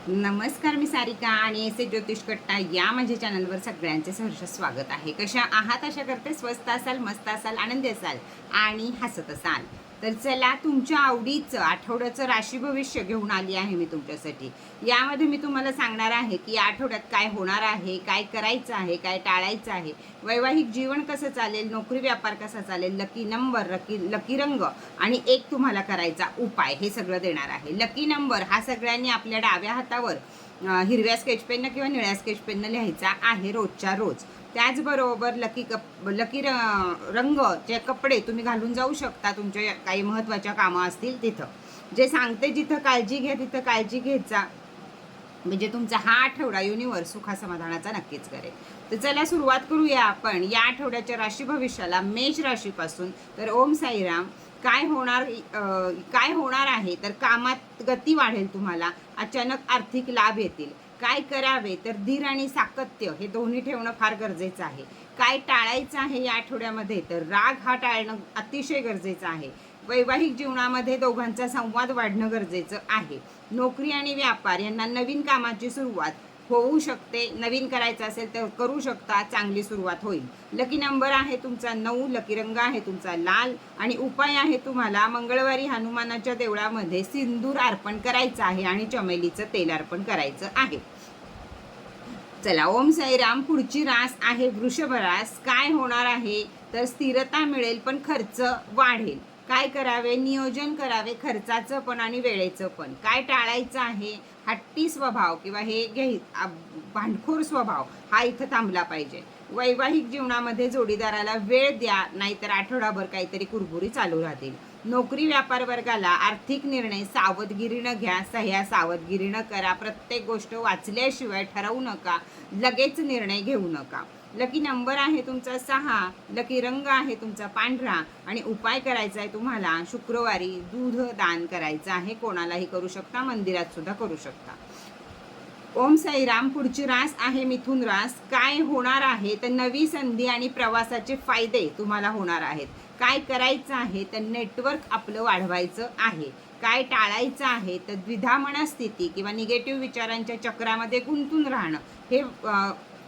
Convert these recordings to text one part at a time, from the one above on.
नमस्कार, मी सारिका आणि एस ज्योतिष कट्टा या माझ्या चॅनलवर सगळ्यांचे सहर्ष स्वागत आहे. कशा आहात? आशा करते स्वस्त असाल, मस्त असाल, आनंदी असाल आणि हसत असाल. तर चला, तुमच्या आवडीचं आठवड्याचं राशी भविष्य घेऊन आली आहे मी तुमच्यासाठी. यामध्ये मी तुम्हाला सांगणार आहे की या आठवड्यात काय होणार आहे, काय करायचं आहे, काय टाळायचं आहे, वैवाहिक जीवन कसं चालेल, नोकरी व्यापार कसा चालेल, लकी नंबर, लकी रंग आणि एक तुम्हाला करायचा उपाय, हे सगळं देणार आहे. लकी नंबर हा सगळ्यांनी आपल्या डाव्या हातावर हिरव्या स्केच पेननं किंवा निळ्या स्केच पेननं लिहायचा आहे रोजच्या रोज. त्याचबरोबर लकी रंग जे कपडे तुम्ही घालून जाऊ शकता तुमच्या काही महत्त्वाच्या कामं असतील तिथं. जे सांगते जिथं काळजी घ्या तिथं काळजी घ्यायचा, म्हणजे तुमचा हा आठवडा युनिवर्स सुखा समाधानाचा नक्कीच करेल. तर चला सुरुवात करूया आपण या आठवड्याच्या राशी भविष्याला मेष राशीपासून. तर ओम साईराम. काय होणार आहे तर कामात गती वाढेल, तुम्हाला अचानक आर्थिक लाभ येतील. काय करावे तर धीर आणि सातत्य हे दोन्ही ठेवणं फार गरजेचं आहे. काय टाळायचं आहे या आठवड्यामध्ये तर राग हा टाळणं अतिशय गरजेचं आहे. वैवाहिक जीवनामध्ये दोघांचा संवाद वाढणं गरजेचं आहे. नोकरी आणि व्यापार यांना नवीन कामाची सुरुवात होऊ शकते. नवीन करायचं असेल तर करू शकता, चांगली सुरुवात होईल. लकी नंबर आहे तुमचा 9, लकी रंग आहे तुमचा लाल आणि उपाय आहे तुम्हाला मंगळवारी हनुमानाच्या देवळामध्ये सिंदूर अर्पण करायचं आहे आणि चमेलीचं तेल अर्पण करायचं आहे. चला, ओम साईराम. पुढची रास आहे वृषभ रास. काय होणार आहे तर स्थिरता मिळेल पण खर्च वाढेल. काय करावे? नियोजन करावे खर्चाचं पण आणि वेळेचं पण. काय टाळायचं आहे? हट्टी स्वभाव किंवा भांडखोर स्वभाव हा इथं थांबला पाहिजे. वैवाहिक जीवनामध्ये जोडीदाराला वेळ द्या, नाहीतर आठवडाभर काहीतरी कुरबुरी चालू राहतील. नोकरी व्यापार वर्गाला आर्थिक निर्णय सावधगिरीनं घ्या, सह्या सावधगिरीनं करा. प्रत्येक गोष्ट वाचल्याशिवाय ठरवू नका, लगेच निर्णय घेऊ नका. लकी नंबर आहे तुमचा 6, लकी रंग आहे तुमचा पांढरा आणि उपाय करायचा आहे तुम्हाला शुक्रवारी दूध दान करायचं आहे. कोणालाही करू शकता, मंदिरात सुद्धा करू शकता. ओम साईराम. पुढची रास आहे मिथुन रास. काय होणार आहे तर नवी संधी आणि प्रवासाचे फायदे तुम्हाला होणार आहेत. काय करायचं आहे तर नेटवर्क आपलं वाढवायचं आहे. काय टाळायचं आहे तर द्विधा मनस्थिती किंवा निगेटिव्ह विचारांच्या चक्रामध्ये गुंतून राहणं हे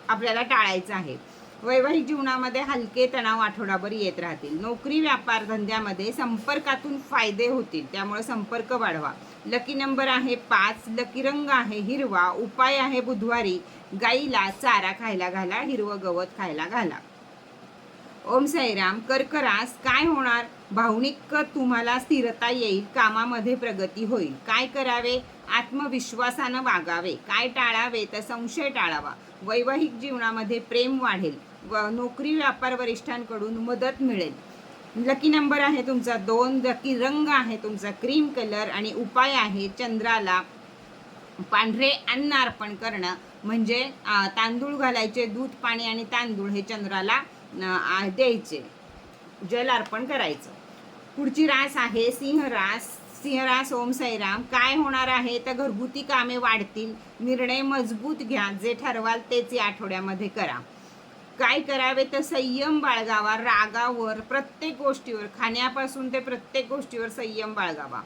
आपल्याला टाळायचं आहे. वैवाहिक जीवनामध्ये हलके तणाव आठवडाभर येत राहतील. नोकरी व्यापार धंद्यामध्ये संपर्कातून फायदे होतील, त्यामुळे संपर्क वाढवा. लकी नंबर आहे 5, लकी रंग आहे हिरवा. उपाय आहे बुधवारी गाईला चारा खायला घाला, हिरवं गवत खायला घाला. ओम साईराम. कर्क रास. काय होणार? भावनिक तुम्हाला स्थिरता येईल, कामामध्ये प्रगती होईल. काय करावे? आत्मविश्वासानं वागावे. काय टाळावे तर संशय टाळावा. वैवाहिक जीवनामध्ये प्रेम वाढेल. नोकरी व्यापार वरिष्ठांकडून मदत मिळेल. लकी नंबर आहे तुमचा 2, लकी रंग आहे तुमचा क्रीम कलर आणि उपाय आहे चंद्राला पांढरे अन्न अर्पण करणं, म्हणजे तांदूळ घालायचे, दूध पाणी आणि तांदूळ हे चंद्राला द्यायचे, जल अर्पण करायचं. पुढची रास आहे सिंहरास. सिंहरास. ओम साईराम. काय होणार आहे तर घरगुती कामे वाढतील. निर्णय मजबूत घ्या, जे ठरवाल तेच या आठवड्यामध्ये करा. काय करावे तर संयम बाळगावा. रागावर, प्रत्येक गोष्टीवर, खाण्यापासून ते प्रत्येक गोष्टीवर संयम बाळगावा.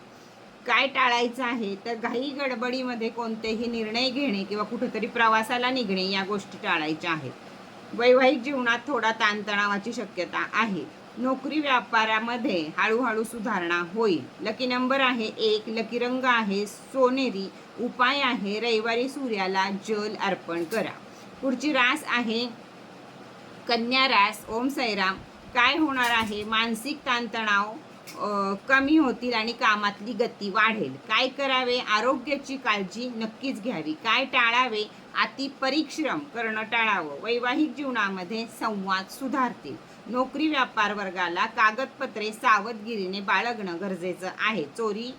काय टाळायचं आहे तर घाई गडबडीमध्ये कोणतेही निर्णय घेणे किंवा कुठेतरी प्रवासाला निघणे या गोष्टी टाळायच्या आहेत. वैवाहिक जीवनात थोडा ताणतणावाची शक्यता आहे. नोकरी व्यापारामध्ये हळूहळू सुधारणा होईल. लकी नंबर आहे 1, लकी रंग आहे सोनेरी. उपाय आहे रविवारी सूर्याला जल अर्पण करा. पुढची रास आहे कन्या रास. ओम साईराम. काय होणार आहे? मानसिक ताणतणाव कमी होतील आणि कामातली गती वाढेल. काय करावे? आरोग्याची काळजी नक्कीच घ्यावी. काय टाळावे? अति परिश्रम करणं टाळावं. वैवाहिक जीवनामध्ये संवाद सुधारतील. नोकरी व्यापार वर्गाला कागदपत्रे सावधगिरीने बाळगणं गरजेचं आहे. चोरी,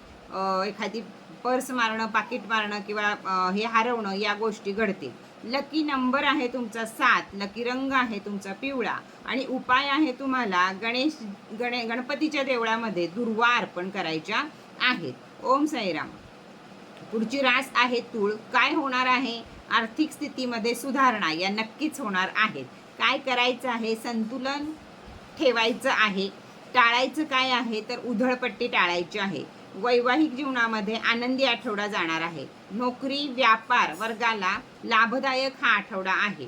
एखादी पर्स मारणं, पाकिट मारणं किंवा हे हरवणं या गोष्टी घडतील. लकी नंबर आहे तुमचा 7, लकी रंग आहे तुमचा पिवळा आणि उपाय आहे तुम्हाला गणपतीच्या देवळामध्ये दुर्वा अर्पण करायच्या आहेत. ओम साईराम. पुढची रास आहे तूळ. काय होणार आहे? आर्थिक स्थितीमध्ये सुधारणा या नक्कीच होणार आहेत. काय करायचं आहे? संतुलन ठेवायचं आहे. टाळायचं काय आहे तर उधळपट्टी टाळायची आहे. वैवाहिक जीवनामध्ये आनंदी आठवडा जाणार आहे. नोकरी व्यापार वर्गाला लाभदायक हा आठवडा आहे.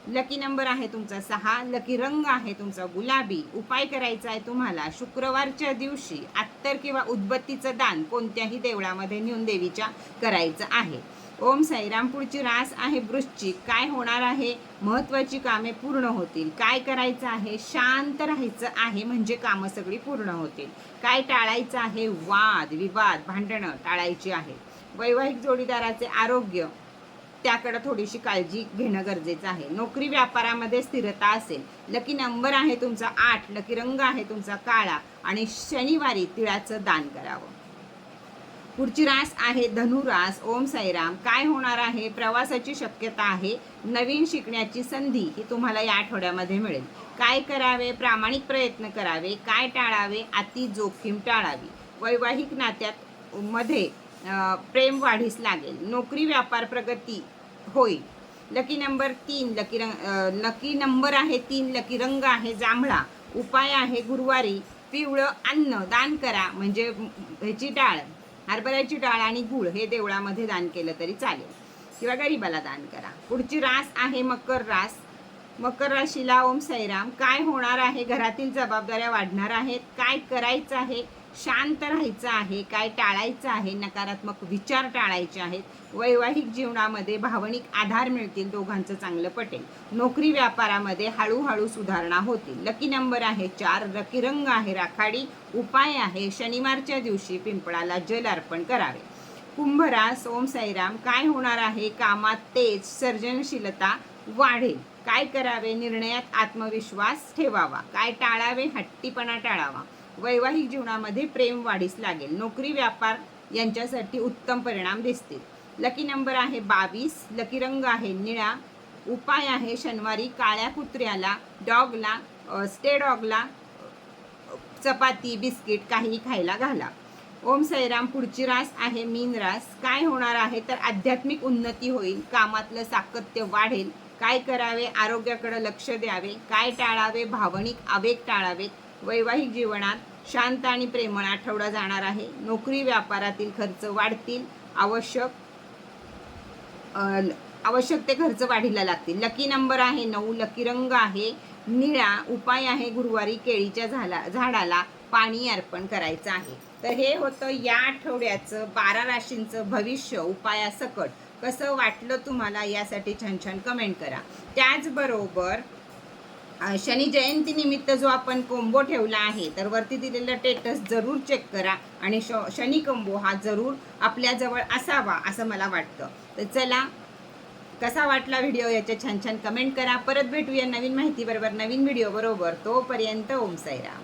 लकी नंबर आहे तुमचा 6. लकी रंग आहे तुमचा गुलाबी. उपाय करायचा आहे तुम्हाला शुक्रवारच्या दिवशी अत्तर किंवा उदबत्तीचं दान कोणत्याही देवळामध्ये नेऊन देवीच्या करायचं आहे. ओम साईराम. पुढची रास आहे वृश्चिक. काय होणार आहे? महत्त्वाची कामे पूर्ण होतील. काय करायचं आहे? शांत राहायचं आहे, म्हणजे कामं सगळी पूर्ण होतील. काय टाळायचं आहे? वाद विवाद भांडणं टाळायची आहे. वैवाहिक जोडीदाराचे आरोग्य त्याकडे थोडीशी काळजी घेणं गरजेचं आहे. नोकरी व्यापारामध्ये स्थिरता असेल. लकी नंबर आहे तुमचा 8. लकी रंग आहे तुमचा काळा आणि शनिवारी तिळाचं दान करावं. पुढची रास आहे धनुरास. ओम साईराम. काय होणार आहे? प्रवासाची शक्यता आहे. नवीन शिकण्याची संधी ही तुम्हाला या आठवड्यामध्ये मिळेल. काय करावे? प्रामाणिक प्रयत्न करावे. काय टाळावे? अति जोखीम टाळावी. वैवाहिक नात्यात मध्ये प्रेम वाढीस लागेल. नोकरी व्यापार प्रगती होईल. Lucky number 3. लकी नंबर आहे 3. लकी रंग आहे जांभळा. उपाय आहे गुरुवारी पिवळं अन्न दान करा, म्हणजे ह्याची डाळ, हरभऱ्याची डाळ आणि गूळ हे देवळामध्ये दान केलं तरी चालेल, किंवा गरीबाला दान करा. पुढची रास आहे मकर रास. मकर राशीला ओम साईराम. काय होणार आहे? घरातील जबाबदाऱ्या वाढणार आहेत. काय करायचं आहे? शांत राहायचं आहे. काय टाळायचं आहे? नकारात्मक विचार टाळायचे आहेत. वैवाहिक जीवनामध्ये भावनिक आधार मिळतील. दोघांचं चांगलं पटेल. नोकरी व्यापारामध्ये हळूहळू सुधारणा होतील. लकी नंबर आहे 4. लकी रंग आहे राखाडी. उपाय आहे शनिवारच्या दिवशी पिंपळाला जल अर्पण करावे. कुंभरास. ओम साईराम. काय होणार आहे? कामात तेज सर्जनशीलता वाढेल. काय करावे? निर्णयात आत्मविश्वास ठेवावा. काय टाळावे? हट्टीपणा टाळावा. वैवाहिक जीवनामध्ये प्रेम वाढीस लागेल. नोकरी व्यापार यांच्यासाठी उत्तम परिणाम दिसतील. लकी नंबर आहे 22. लकी रंग आहे निळा. उपाय आहे शनिवारी काळ्या कुत्र्याला स्टे डॉगला चपाती बिस्किट काही खायला घाला. ओम साईराम. पुढची रास आहे मीन रास. काय होणार आहे? तर आध्यात्मिक उन्नती होईल. कामातलं सातत्य वाढेल. काय करावे? आरोग्याकडे लक्ष द्यावे. काय टाळावे? भावनिक आवेग टाळावेत. वैवाहिक जीवनात शांत आणि प्रेमळ आठवडा जाणार आहे. नोकरी व्यापारातील खर्च वाढतील. आवश्यक ते खर्च वाढीला लागतील. लकी नंबर आहे 9. लकी रंग आहे निळा. उपाय आहे गुरुवारी केळीच्या झाडाला पाणी अर्पण करायचं आहे. तर हे होतं या आठवड्याचं 12 राशींचं भविष्य उपायासकट. कसं वाटलं तुम्हाला यासाठी छान छान कमेंट करा. त्याचबरोबर शनी जयंती निमित्त जो आपण कोंबो ठेवला आहे, तर वरती दिलेलं स्टेटस जरूर चेक करा आणि शनी कोंबो हा जरूर आपल्याजवळ असावा असं मला वाटतं. तर चला, कसा वाटला व्हिडिओ याचे छान छान कमेंट करा. परत भेटूया नवीन माहिती बरोबर, नवीन व्हिडिओ बरोबर. तोपर्यंत ओम साईराम.